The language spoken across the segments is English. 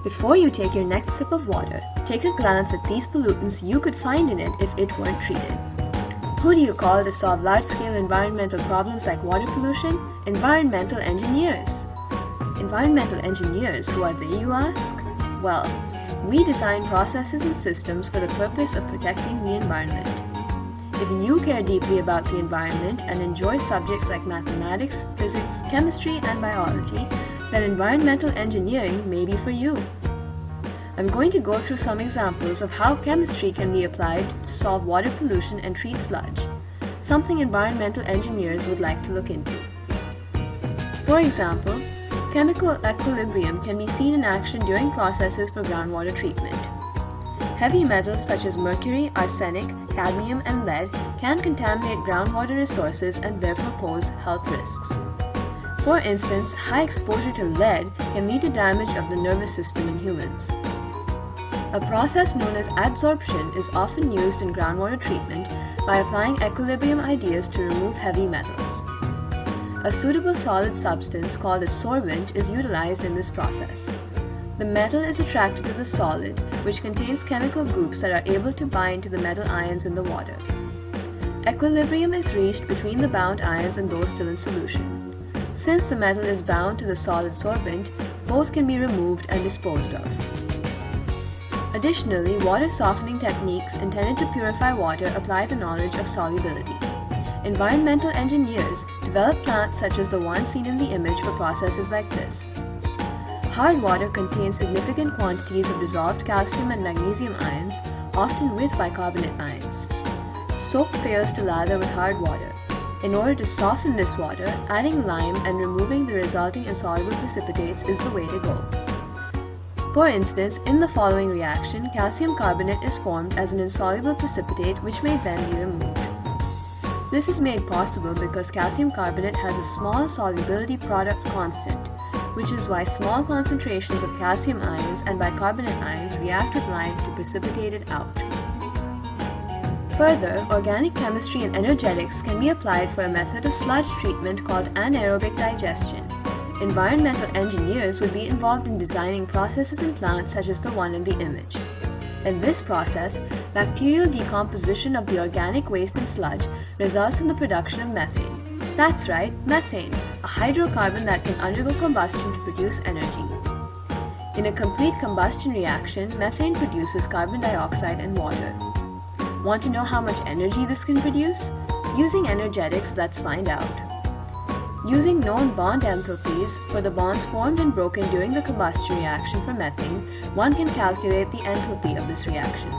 Before you take your next sip of water, take a glance at these pollutants you could find in it if it weren't treated. Who do you call to solve large-scale environmental problems like water pollution? Environmental engineers. Environmental engineers, who are they, you ask? Well, we design processes and systems for the purpose of protecting the environment. If you care deeply about the environment and enjoy subjects like mathematics, physics, chemistry, and biology, then environmental engineering may be for you. I'm going to go through some examples of how chemistry can be applied to solve water pollution and treat sludge, something environmental engineers would like to look into. For example, chemical equilibrium can be seen in action during processes for groundwater treatment. Heavy metals such as mercury, arsenic, cadmium, and lead can contaminate groundwater resources and therefore pose health risks. For instance, high exposure to lead can lead to damage of the nervous system in humans. A process known as adsorption is often used in groundwater treatment by applying equilibrium ideas to remove heavy metals. A suitable solid substance called a sorbent is utilized in this process. The metal is attracted to the solid, which contains chemical groups that are able to bind to the metal ions in the water. Equilibrium is reached between the bound ions and those still in solution. Since the metal is bound to the solid sorbent, both can be removed and disposed of. Additionally, water softening techniques intended to purify water apply the knowledge of solubility. Environmental engineers develop plants such as the one seen in the image for processes like this. Hard water contains significant quantities of dissolved calcium and magnesium ions, often with bicarbonate ions. Soap fails to lather with hard water. In order to soften this water, adding lime and removing the resulting insoluble precipitates is the way to go. For instance, in the following reaction, calcium carbonate is formed as an insoluble precipitate which may then be removed. This is made possible because calcium carbonate has a small solubility product constant, which is why small concentrations of calcium ions and bicarbonate ions react with lime to precipitate it out. Further, organic chemistry and energetics can be applied for a method of sludge treatment called anaerobic digestion. Environmental engineers would be involved in designing processes in plants such as the one in the image. In this process, bacterial decomposition of the organic waste in sludge results in the production of methane. That's right, methane, a hydrocarbon that can undergo combustion to produce energy. In a complete combustion reaction, methane produces carbon dioxide and water. Want to know how much energy this can produce? Using energetics, let's find out. Using known bond enthalpies for the bonds formed and broken during the combustion reaction for methane, one can calculate the enthalpy of this reaction.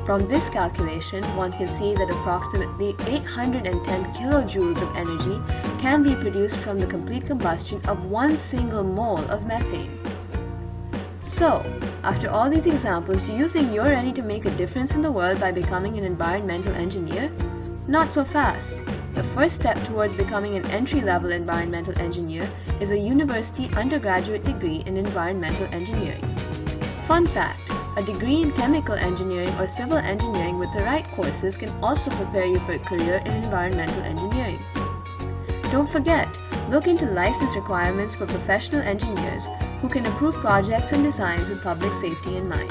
From this calculation, one can see that approximately 810 kilojoules of energy can be produced from the complete combustion of one single mole of methane. So, after all these examples, do you think you're ready to make a difference in the world by becoming an environmental engineer? Not so fast. The first step towards becoming an entry-level environmental engineer is a university undergraduate degree in environmental engineering. Fun fact, a degree in chemical engineering or civil engineering with the right courses can also prepare you for a career in environmental engineering. Don't forget, look into license requirements for professional engineers who can approve projects and designs with public safety in mind.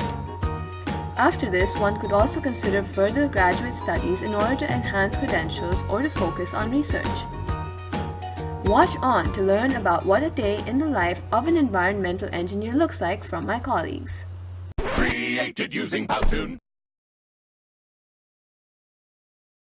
After this, one could also consider further graduate studies in order to enhance credentials or to focus on research. Watch on to learn about what a day in the life of an environmental engineer looks like from my colleagues. Created using Powtoon.